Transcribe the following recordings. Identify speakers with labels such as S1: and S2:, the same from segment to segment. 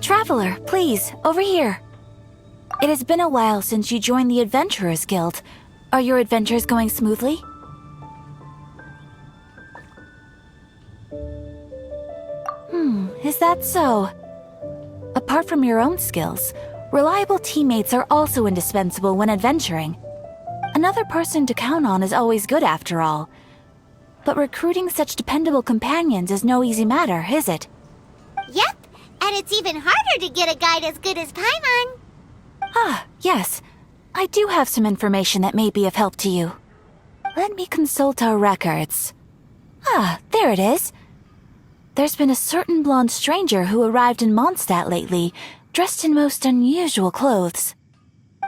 S1: Traveler, please, over here. It has been a while since you joined the Adventurers Guild. Are your adventures going smoothly? Is that so? Apart from your own skills, reliable teammates are also indispensable when adventuring. Another person to count on is always good after all. But recruiting such dependable companions is no easy matter, is it?
S2: Yep, and it's even harder to get a guide as good as Paimon.
S1: Ah, yes. I do have some information that may be of help to you. Let me consult our records. Ah, there it is. There's been a certain blonde stranger who arrived in Mondstadt lately, dressed in most unusual clothes.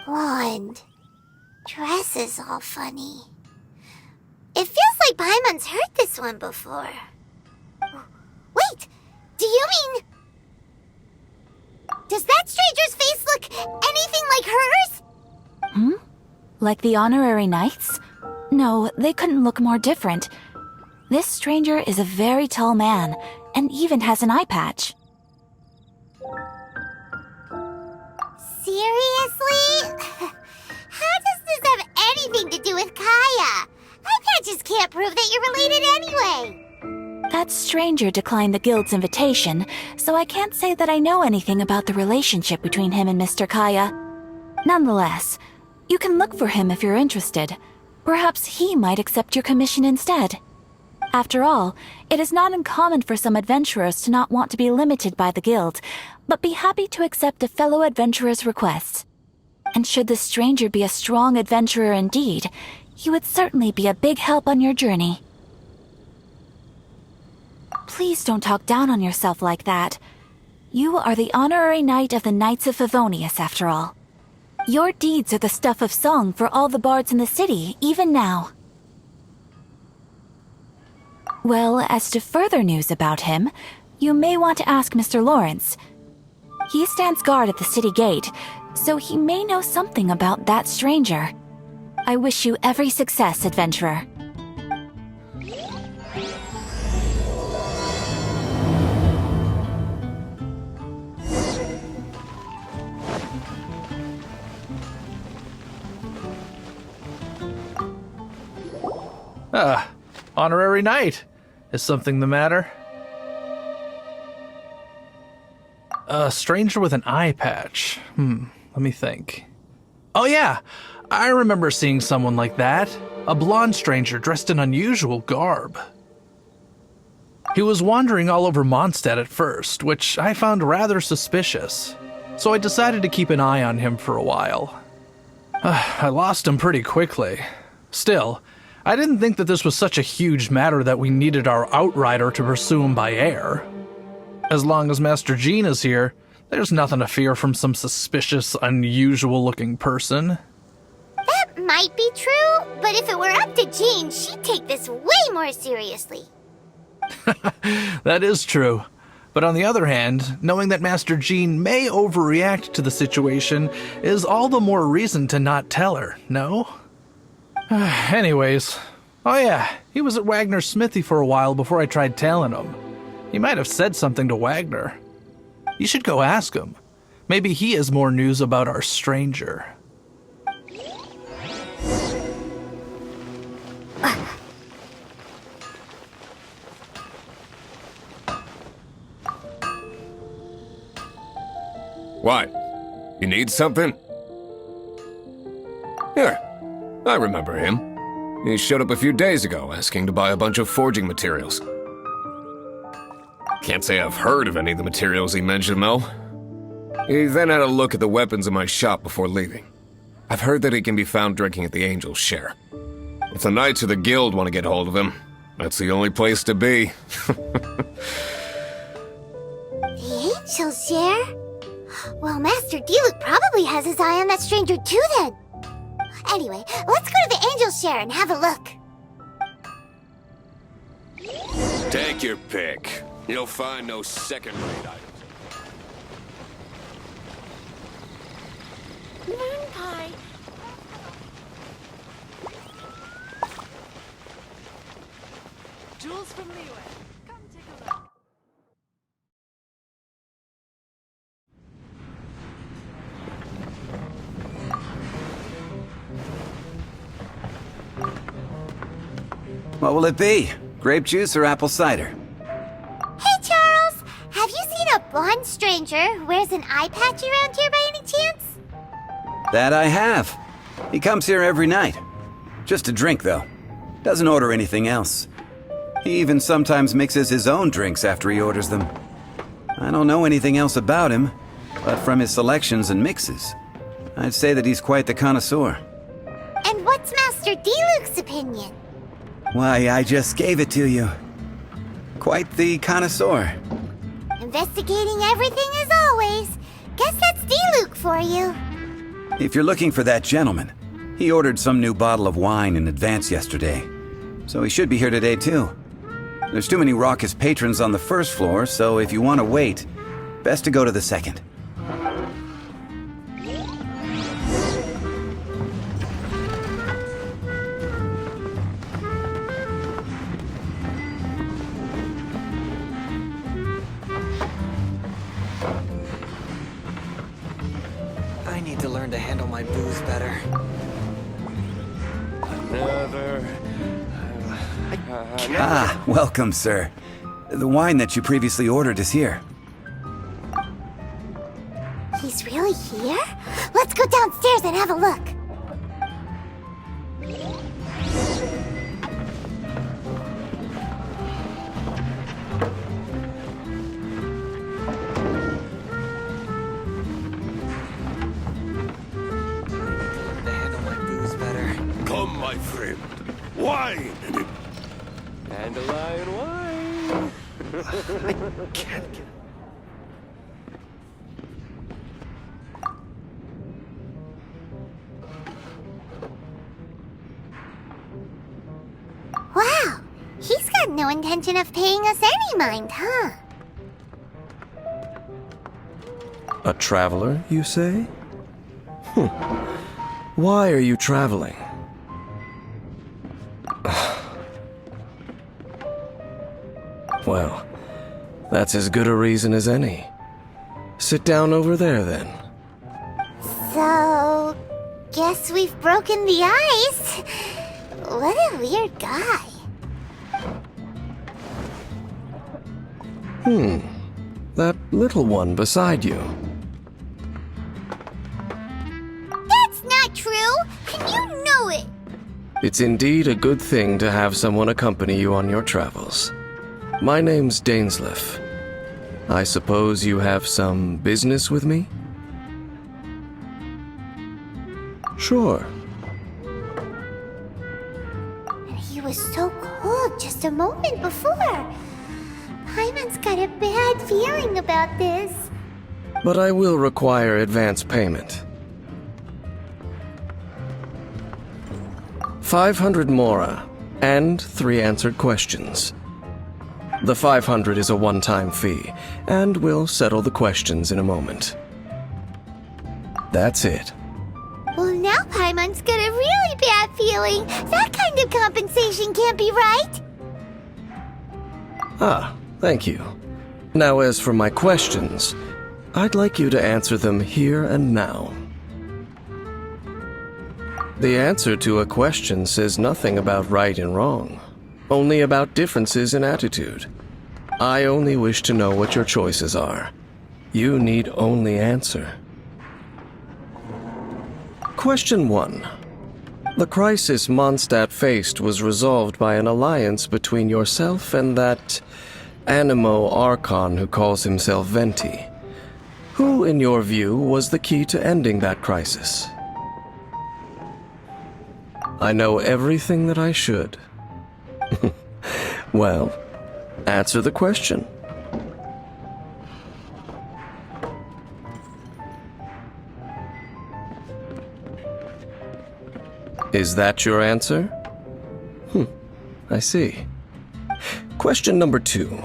S2: Blonde. Dress is all funny. It feels like Paimon's heard this one before. Wait, do you mean... Does that stranger's face look anything like hers?
S1: Like the honorary knights? No, they couldn't look more different. This stranger is a very tall man, and even has an eye patch.
S2: Seriously? How does this have anything to do with Kaya? Eye patches can't prove that you're related anyway.
S1: That stranger declined the guild's invitation, so I can't say that I know anything about the relationship between him and Mr. Kaya. Nonetheless, you can look for him if you're interested. Perhaps he might accept your commission instead. After all, it is not uncommon for some adventurers to not want to be limited by the guild, but be happy to accept a fellow adventurer's request. And should the stranger be a strong adventurer indeed, he would certainly be a big help on your journey. Please don't talk down on yourself like that. You are the honorary knight of the Knights of Favonius, after all. Your deeds are the stuff of song for all the bards in the city, even now. Well, as to further news about him, you may want to ask Mr. Lawrence. He stands guard at the city gate, so he may know something about that stranger. I wish you every success, adventurer.
S3: Honorary knight. Is something the matter? A stranger with an eye patch. Let me think. Oh yeah, I remember seeing someone like that. A blonde stranger dressed in unusual garb. He was wandering all over Mondstadt at first, which I found rather suspicious. So I decided to keep an eye on him for a while. I lost him pretty quickly. Still, I didn't think that this was such a huge matter that we needed our outrider to pursue him by air. As long as Master Jean is here, there's nothing to fear from some suspicious, unusual-looking person.
S2: That might be true, but if it were up to Jean, she'd take this way more seriously.
S3: That is true. But on the other hand, knowing that Master Jean may overreact to the situation is all the more reason to not tell her, no? Anyways, oh yeah, he was at Wagner's smithy for a while before I tried tailing him. He might have said something to Wagner. You should go ask him. Maybe he has more news about our stranger.
S4: What? You need something? Here, I remember him. He showed up a few days ago asking to buy a bunch of forging materials. Can't say I've heard of any of the materials he mentioned, though. He then had a look at the weapons in my shop before leaving. I've heard that he can be found drinking at the Angel's Share. If the Knights of the Guild want to get hold of him, that's the only place to be.
S2: The Angel's Share? Well, Master Diluc probably has his eye on that stranger too then. Anyway, let's go to the Angel's Share and have a look.
S4: Take your pick. You'll find no second-rate items.
S2: Moon pie.
S5: Jewels from Liyue. Come take a look. What will it be? Grape juice or apple cider?
S2: Hey, Charles! Have you seen a blonde stranger who wears an eye patch around here by any chance?
S5: That I have. He comes here every night. Just to drink, though. Doesn't order anything else. He even sometimes mixes his own drinks after he orders them. I don't know anything else about him, but from his selections and mixes, I'd say that he's quite the connoisseur.
S2: And what's Master D-Luke's opinion?
S5: Why, I just gave it to you. Quite the connoisseur.
S2: Investigating everything as always. Guess that's D-Luke for you.
S5: If you're looking for that gentleman, he ordered some new bottle of wine in advance yesterday, so he should be here today too. There's too many raucous patrons on the first floor, so if you want to wait, best to go to the second.
S6: I need to learn to handle my booze better.
S5: Ah, welcome, sir. The wine that you previously ordered is here.
S2: He's really here? Let's go downstairs and have a look.
S6: To handle my booze better.
S7: Come, my friend. Wine and it.
S8: Dandelion wine.
S7: Can't get.
S2: Wow, he's got no intention of paying us any mind, huh?
S8: A traveler, you say? Why are you traveling? Well, that's as good a reason as any. Sit down over there, then.
S2: So, guess we've broken the ice. What a weird guy.
S8: That little one beside you.
S2: That's not true, and you know it.
S8: It's indeed a good thing to have someone accompany you on your travels. My name's Dainsleif. I suppose you have some business with me? Sure.
S2: And he was so cold just a moment before. Paimon's got a bad feeling about this.
S8: But I will require advance payment. 500 mora, and 3 answered questions. The 500 is a one-time fee, and we'll settle the questions in a moment. That's it.
S2: Well, now Paimon's got a really bad feeling. That kind of compensation can't be right.
S8: Ah, thank you. Now as for my questions, I'd like you to answer them here and now. The answer to a question says nothing about right and wrong, only about differences in attitude. I only wish to know what your choices are. You need only answer. Question 1. The crisis Mondstadt faced was resolved by an alliance between yourself and that Animo Archon who calls himself Venti. Who, in your view, was the key to ending that crisis? I know everything that I should. Well, answer the question. Is that your answer? I see. Question number 2.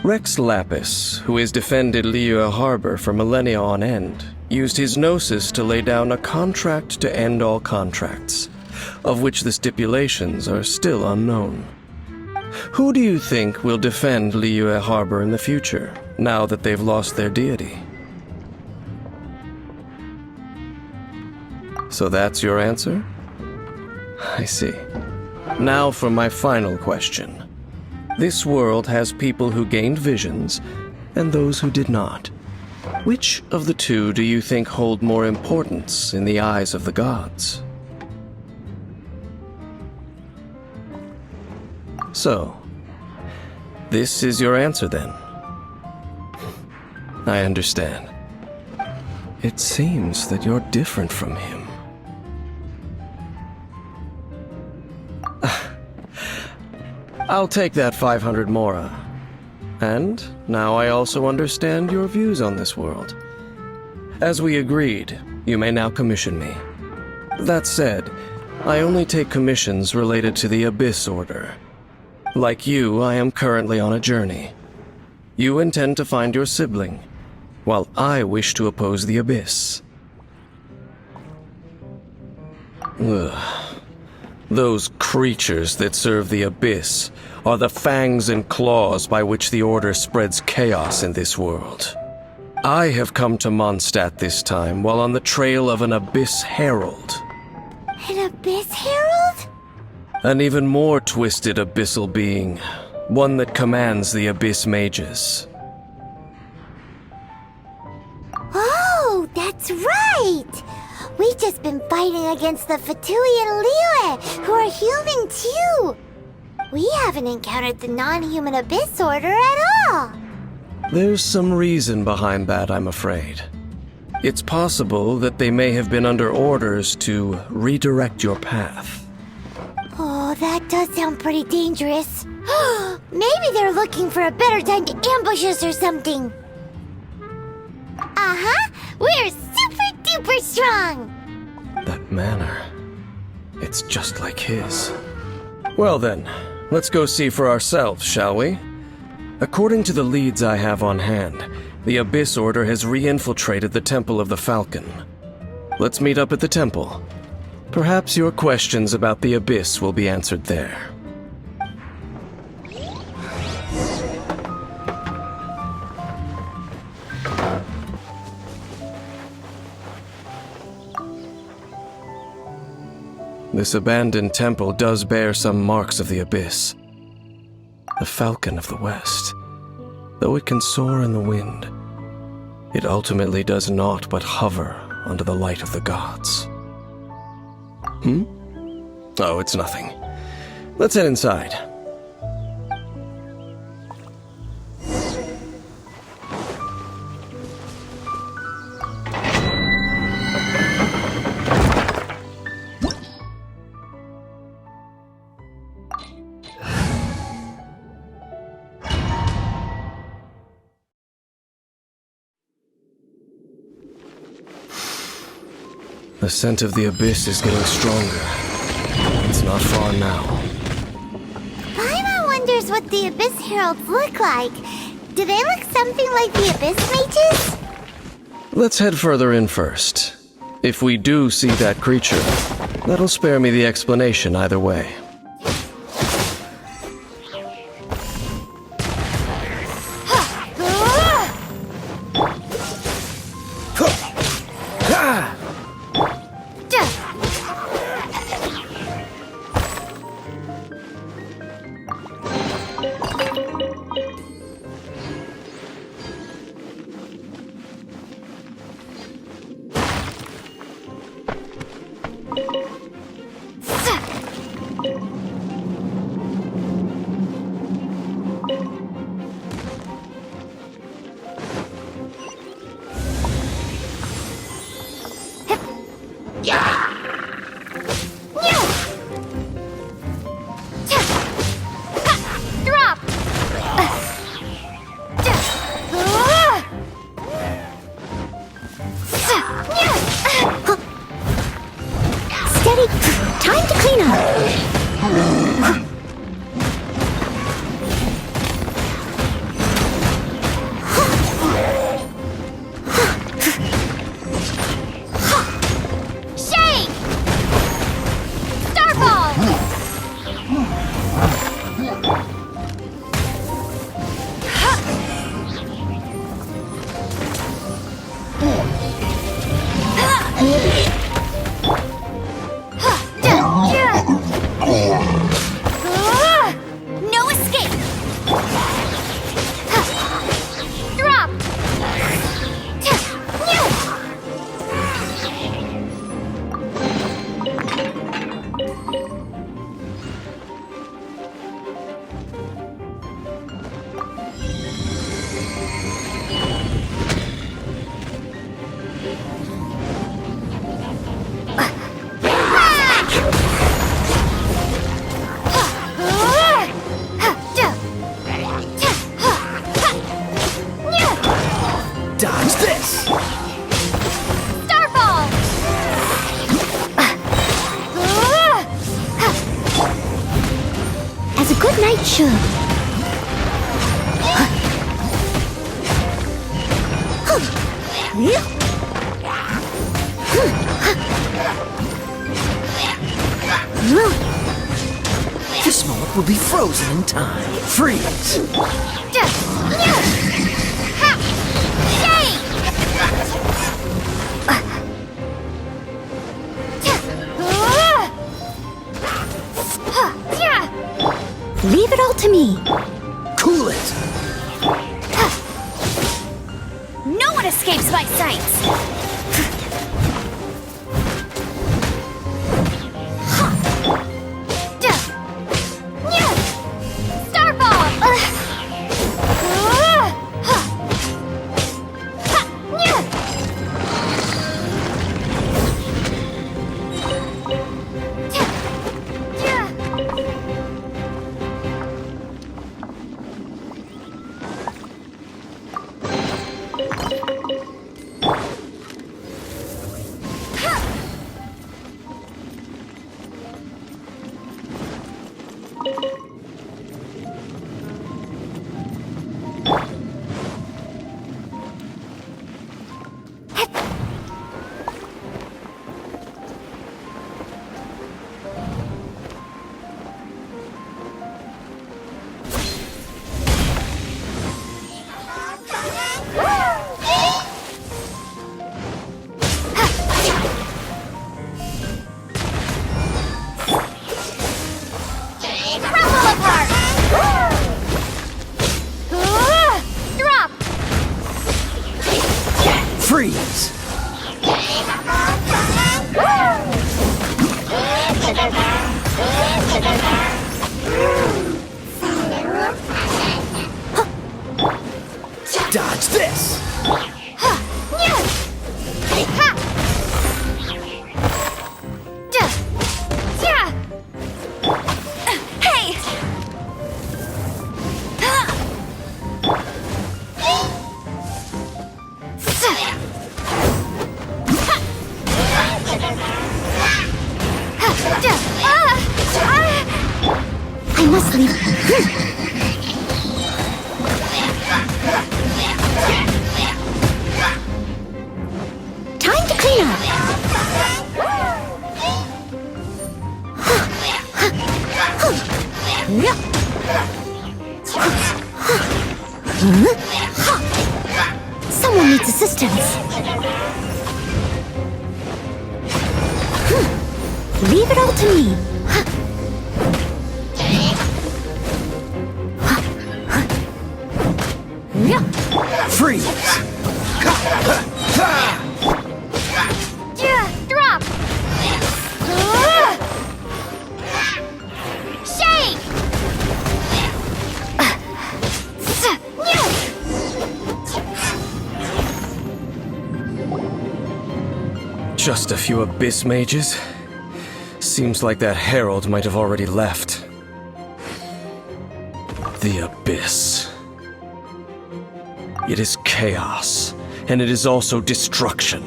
S8: Rex Lapis, who has defended Liyue Harbor for millennia on end, used his gnosis to lay down a contract to end all contracts, of which the stipulations are still unknown. Who do you think will defend Liyue Harbor in the future, now that they've lost their deity? So that's your answer? I see. Now for my final question. This world has people who gained visions and those who did not. Which of the two do you think hold more importance in the eyes of the gods? So, this is your answer then? I understand. It seems that you're different from him. I'll take that 500 mora. And now I also understand your views on this world. As we agreed, you may now commission me. That said, I only take commissions related to the Abyss Order. Like you, I am currently on a journey. You intend to find your sibling, while I wish to oppose the Abyss. Ugh. Those creatures that serve the Abyss are the fangs and claws by which the Order spreads chaos in this world. I have come to Mondstadt this time while on the trail of an Abyss Herald.
S2: An Abyss Herald?
S8: An even more twisted abyssal being, one that commands the Abyss Mages.
S2: Oh, that's right! We've just been fighting against the Fatui and Liyue, who are human too! We haven't encountered the non-human Abyss Order at all!
S8: There's some reason behind that, I'm afraid. It's possible that they may have been under orders to redirect your path.
S2: Oh, that does sound pretty dangerous. Maybe they're looking for a better time to ambush us or something. Uh-huh! We're super duper strong!
S8: That manner, it's just like his. Well then, let's go see for ourselves, shall we? According to the leads I have on hand, the Abyss Order has re-infiltrated the Temple of the Falcon. Let's meet up at the temple. Perhaps your questions about the Abyss will be answered there. This abandoned temple does bear some marks of the Abyss. The Falcon of the West. Though it can soar in the wind, it ultimately does naught but hover under the light of the gods. Oh, it's nothing. Let's head inside. The scent of the Abyss is getting stronger. It's not far now.
S2: Paimon wonders what the Abyss Heralds look like. Do they look something like the Abyss Mages?
S8: Let's head further in first. If we do see that creature, that'll spare me the explanation either way.
S2: Steady. Time to clean up. Shake! Starball!
S9: Dodge this!
S2: Starfall! As a good knight should.
S9: This moment will be frozen in time. Freeze!
S2: Leave it all to me.
S9: Cool it!
S1: No one escapes my sights!
S9: Freeze! Dodge this!
S1: Hey!
S2: I must leave. Time to clean up. Someone needs assistance. Leave it all to me.
S9: Freeze!
S2: Drop! Shake!
S8: Just a few abyss mages? Seems like that herald might have already left. The abyss. It is chaos, and it is also destruction.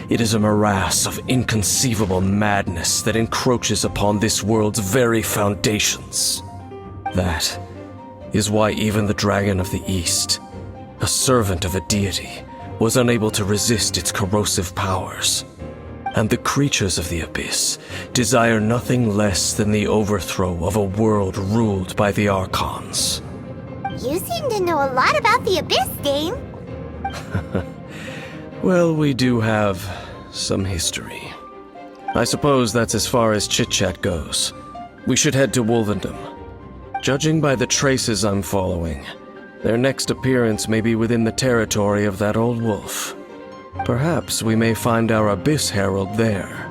S8: It is a morass of inconceivable madness that encroaches upon this world's very foundations. That is why even the Dragon of the East, a servant of a deity, was unable to resist its corrosive powers. And the creatures of the abyss desire nothing less than the overthrow of a world ruled by the Archons.
S2: You seem to know a lot about the Abyss, Dane.
S8: Well, we do have some history. I suppose that's as far as chit-chat goes. We should head to Wolvendom. Judging by the traces I'm following, their next appearance may be within the territory of that old wolf. Perhaps we may find our Abyss Herald there.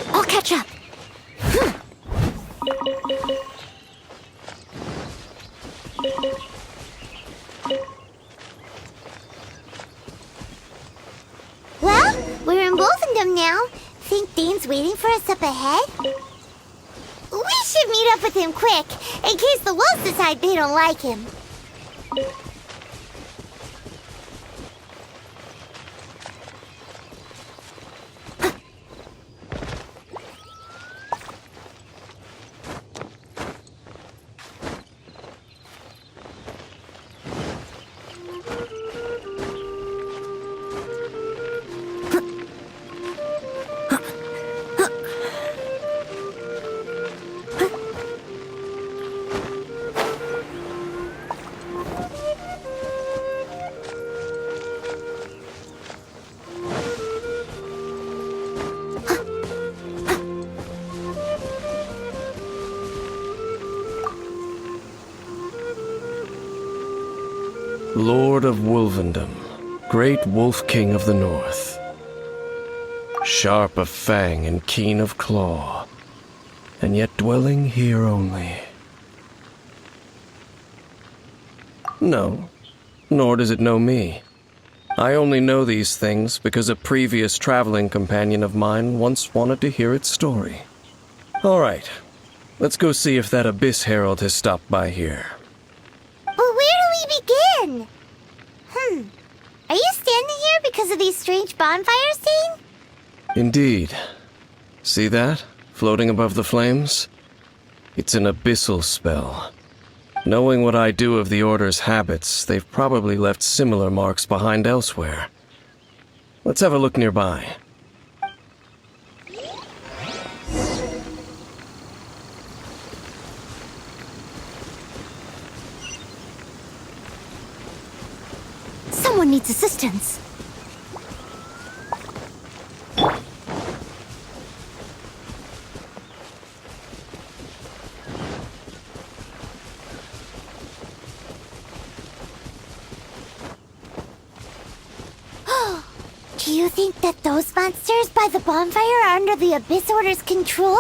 S2: I'll catch up. Well, we're in Wolfendom now. Think Dane's waiting for us up ahead? We should meet up with him quick, in case the wolves decide they don't like him.
S8: Lord of Wolvendom, great Wolf King of the North. Sharp of fang and keen of claw, and yet dwelling here only. No, nor does it know me. I only know these things because a previous traveling companion of mine once wanted to hear its story. All right, let's go see if that Abyss Herald has stopped by here.
S2: But where do we begin? Are you standing here because of these strange bonfires, Dane?
S8: Indeed. See that, floating above the flames? It's an abyssal spell. Knowing what I do of the Order's habits, they've probably left similar marks behind elsewhere. Let's have a look nearby.
S2: Someone needs assistance. Do you think that those monsters by the bonfire are under the Abyss Order's control?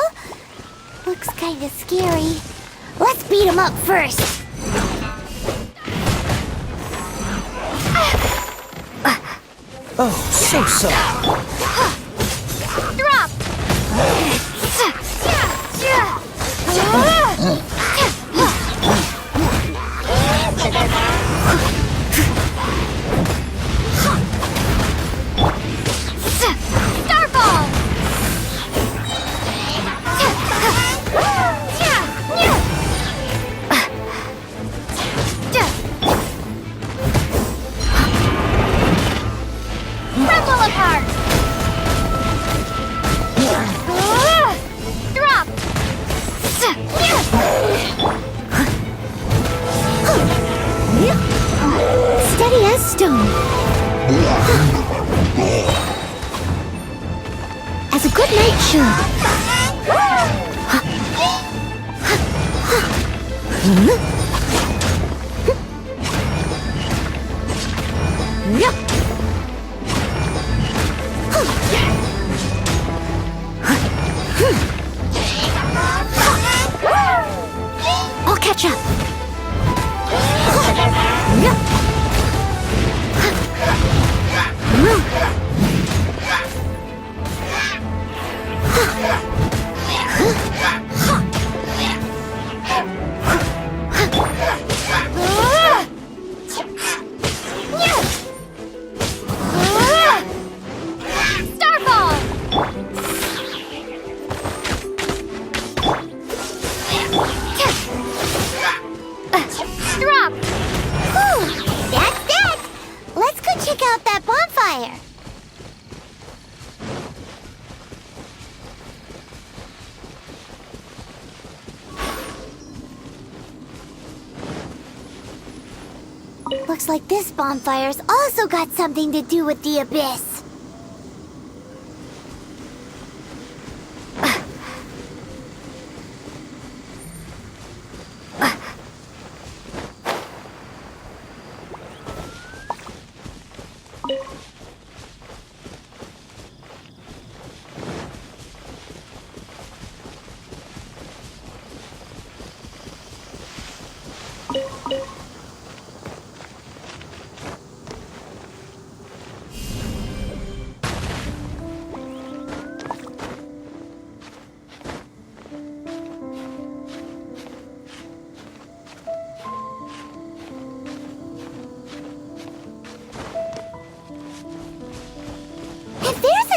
S2: Looks kinda scary. Let's beat them up first.
S9: Oh, so sorry.
S2: Drop! Starball! Rumble apart! Drop! Steady as stone. As a good knight I'll catch up. bonfire. Looks like this bonfire's also got something to do with the abyss.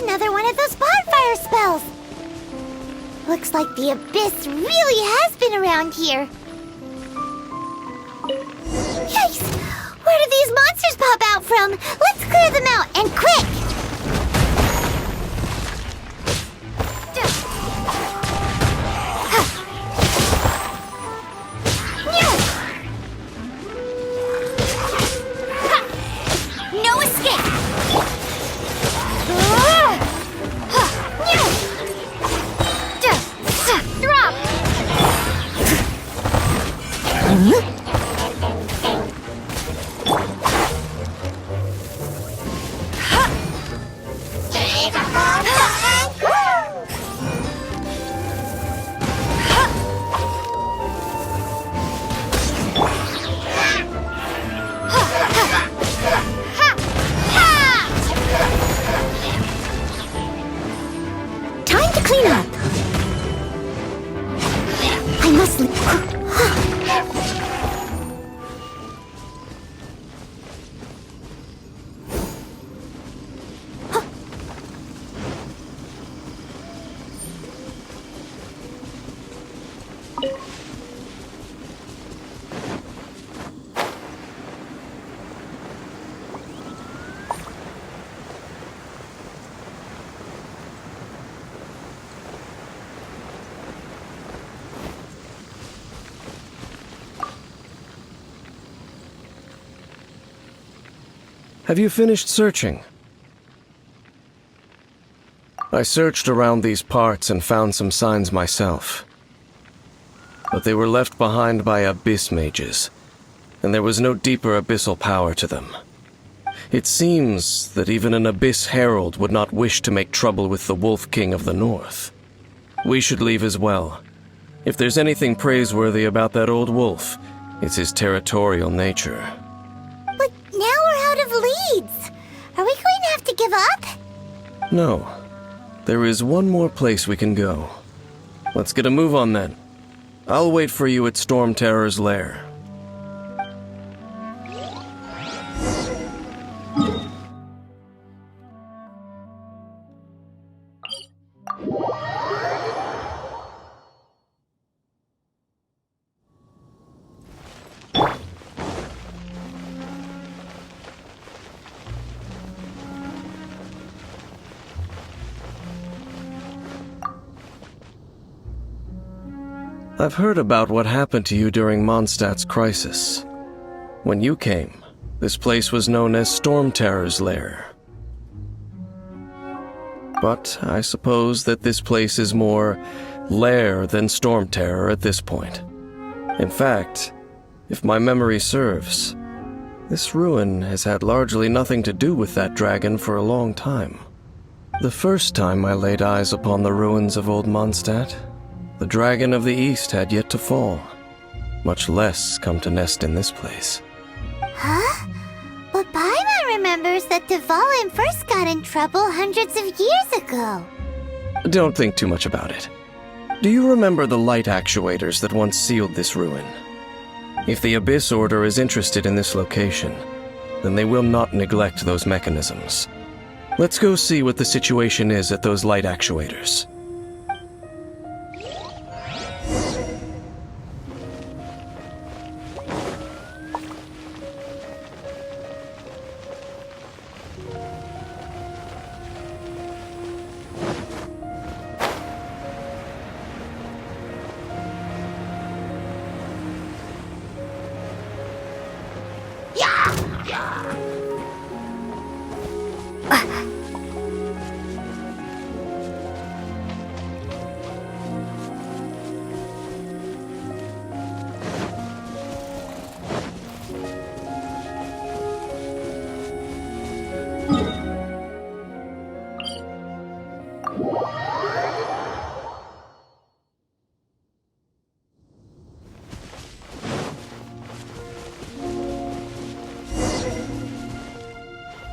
S2: Another one of those bonfire spells! Looks like the abyss really has been around here. Yikes! Where do these monsters pop out from? Let's clear them out, and quick! No escape! Drop! Time to clean up. I must leave.
S8: Have you finished searching? I searched around these parts and found some signs myself. But they were left behind by abyss mages, and there was no deeper abyssal power to them. It seems that even an abyss herald would not wish to make trouble with the Wolf King of the North. We should leave as well. If there's anything praiseworthy about that old wolf, it's his territorial nature.
S2: But now we're out of leads. Are we going to have to give up?
S8: No. There is one more place we can go. Let's get a move on then. I'll wait for you at Storm Terror's lair. I've heard about what happened to you during Mondstadt's crisis. When you came, this place was known as Storm Terror's lair. But I suppose that this place is more lair than Storm Terror at this point. In fact, if my memory serves, this ruin has had largely nothing to do with that dragon for a long time. The first time I laid eyes upon the ruins of old Mondstadt, the Dragon of the East had yet to fall, much less come to nest in this place.
S2: Huh? But Paimon remembers that Dvalin first got in trouble hundreds of years ago.
S8: Don't think too much about it. Do you remember the light actuators that once sealed this ruin? If the Abyss Order is interested in this location, then they will not neglect those mechanisms. Let's go see what the situation is at those light actuators.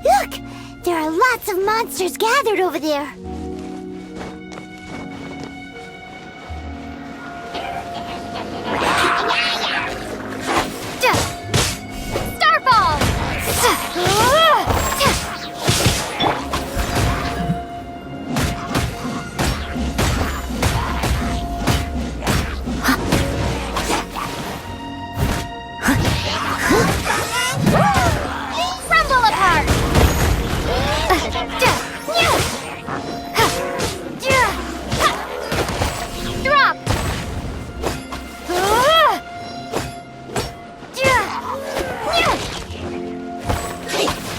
S2: Look! There are lots of monsters gathered over there.
S10: Starfall! Crumble apart! Drop!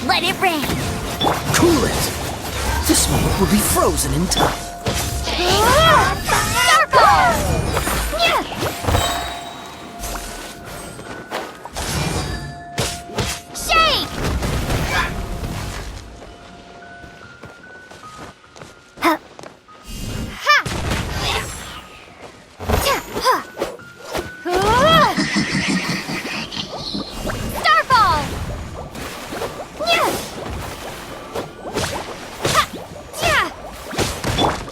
S2: Let it rain.
S9: Cool it. This moment will be frozen in time.
S10: Starfall! Shake!
S2: Huh.
S10: Ha! Starfall!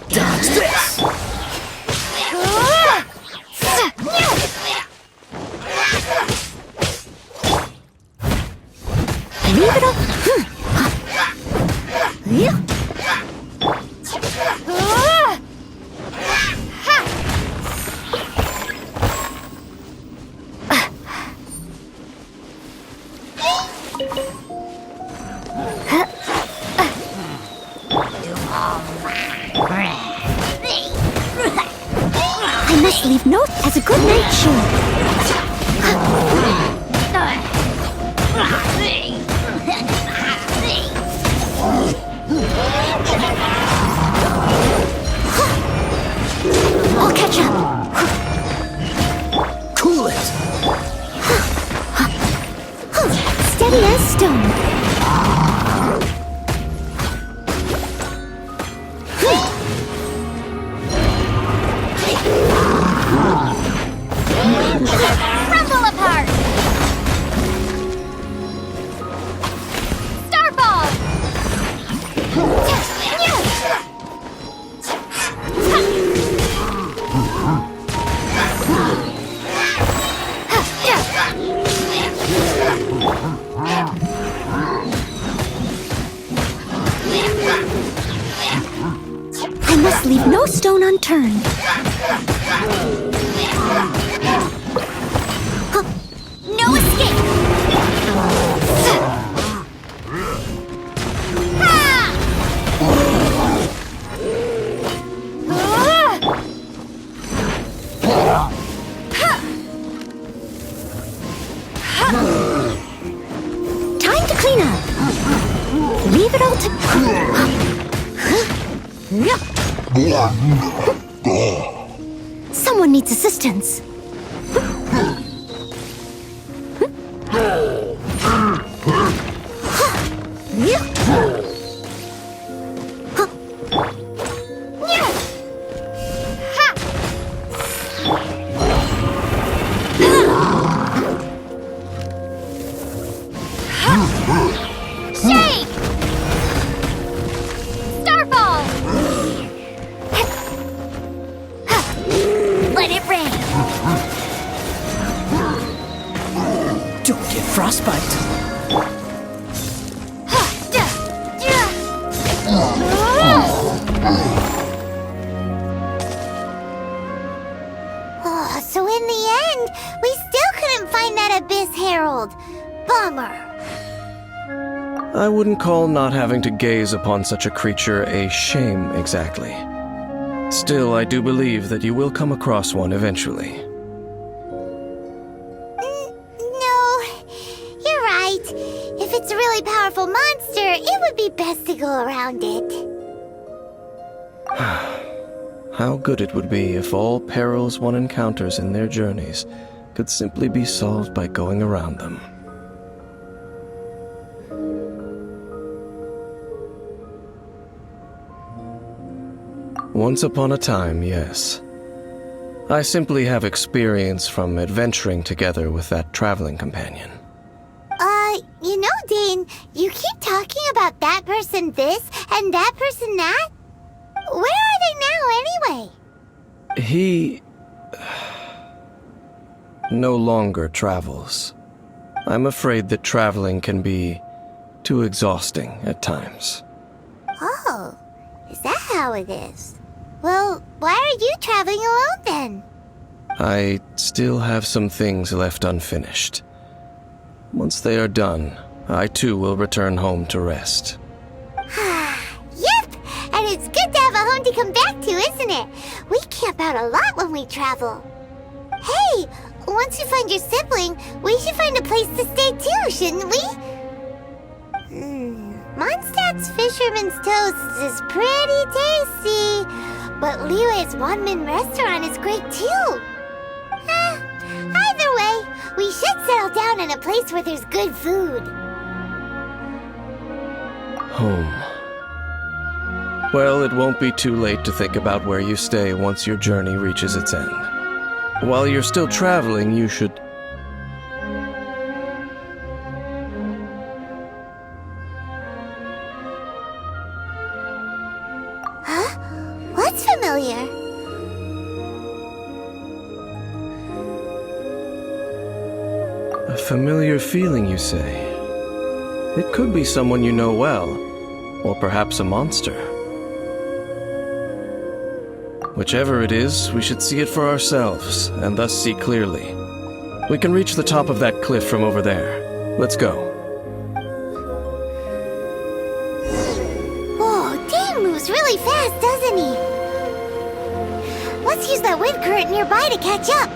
S9: Dodge this.
S2: Leave it up. I must leave note as a good night shield. I'll catch up.
S9: Cool it.
S2: Steady as stone.
S10: Crumble apart! Starfall!
S2: I must leave no stone unturned.
S10: No escape!
S2: Time to clean up. Leave it all to Someone needs assistance.
S10: Shake! Starfall!
S2: Let it rain.
S9: Don't get frostbite.
S2: Oh, so in the end, we still couldn't find that Abyss Herald. Bummer.
S8: I wouldn't call not having to gaze upon such a creature a shame exactly. Still, I do believe that you will come across one eventually.
S2: No, you're right. If it's a really powerful monster, it would be be best to go around it.
S8: How good it would be if all perils one encounters in their journeys could simply be solved by going around them. Once upon a time, yes. I simply have experience from adventuring together with that traveling companion.
S2: You know, Dane, you keep talking about that person this and that person that. Where are they now, anyway?
S8: He no longer travels. I'm afraid that traveling can be too exhausting at times.
S2: Oh, is that how it is? Well, why are you traveling alone then?
S8: I still have some things left unfinished. Once they are done, I too will return home to rest.
S2: Yep, and it's good to have a home to come back to, isn't it? We camp out a lot when we travel. Hey, once you find your sibling, we should find a place to stay too, shouldn't we? Mondstadt's Fisherman's Toast is pretty tasty, but Liyue's one-man restaurant is great too. Either way, we should settle down in a place where there's good food.
S8: Home. Well, it won't be too late to think about where you stay once your journey reaches its end. While you're still traveling, you should...
S2: Huh? What's familiar?
S8: A familiar feeling, you say? It could be someone you know well, or perhaps a monster. Whichever it is, we should see it for ourselves, and thus see clearly. We can reach the top of that cliff from over there. Let's go.
S2: Whoa, Dane moves really fast, doesn't he? Let's use that wind current nearby to catch up.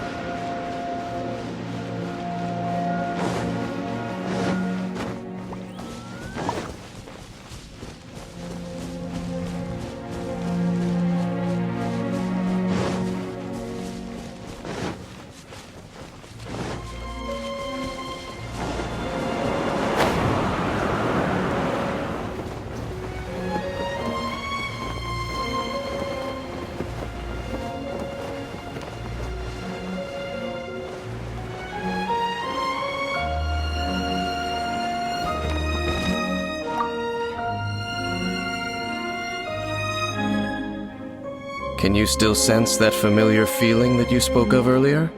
S8: Can you still sense that familiar feeling that you spoke of earlier?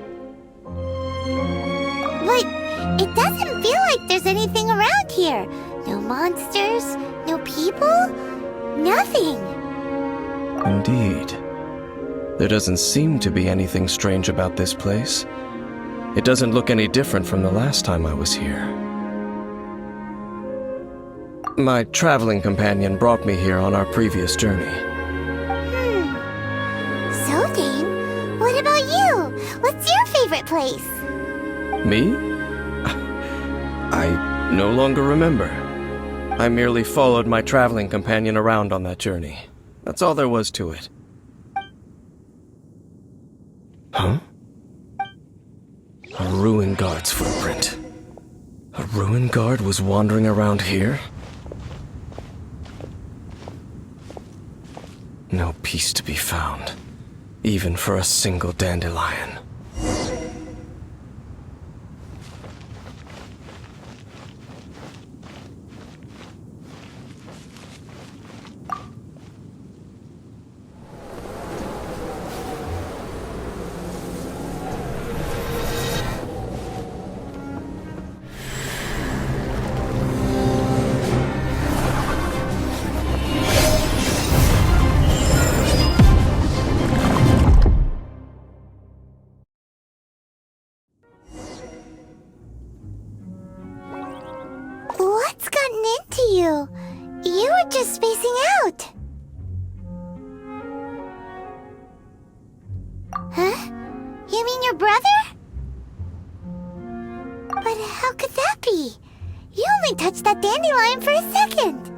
S2: But it doesn't feel like there's anything around here. No monsters, no people, nothing.
S8: Indeed. There doesn't seem to be anything strange about this place. It doesn't look any different from the last time I was here. My traveling companion brought me here on our previous journey.
S2: So, Dane, what about you? What's your favorite place?
S8: Me? I no longer remember. I merely followed my traveling companion around on that journey. That's all there was to it. Huh? A ruin guard's footprint. A ruin guard was wandering around here? No peace to be found, even for a single dandelion.
S2: What's gotten into you? You were just spacing out. Huh? You mean your brother? But how could that be? You only touched that dandelion for a second.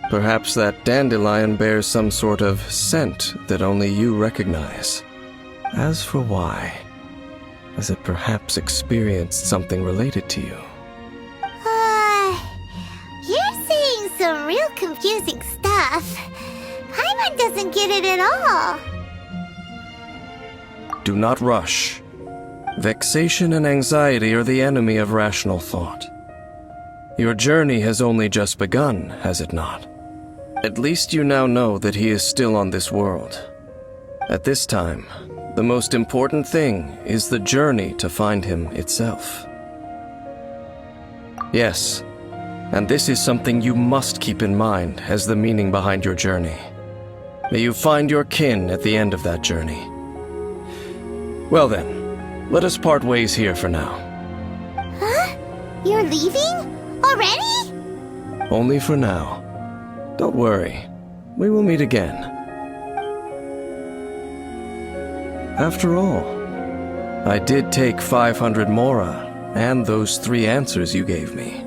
S8: Perhaps that dandelion bears some sort of scent that only you recognize. As for why, has it perhaps experienced something related to you?
S2: You're saying some real confusing stuff. Paimon doesn't get it at all.
S8: Do not rush. Vexation and anxiety are the enemy of rational thought. Your journey has only just begun, has it not? At least you now know that he is still on this world. At this time, the most important thing is the journey to find him itself. Yes, and this is something you must keep in mind as the meaning behind your journey. May you find your kin at the end of that journey. Well then, let us part ways here for now.
S2: Huh? You're leaving? Already?
S8: Only for now. Don't worry, we will meet again. After all, I did take 500 mora and those 3 answers you gave me.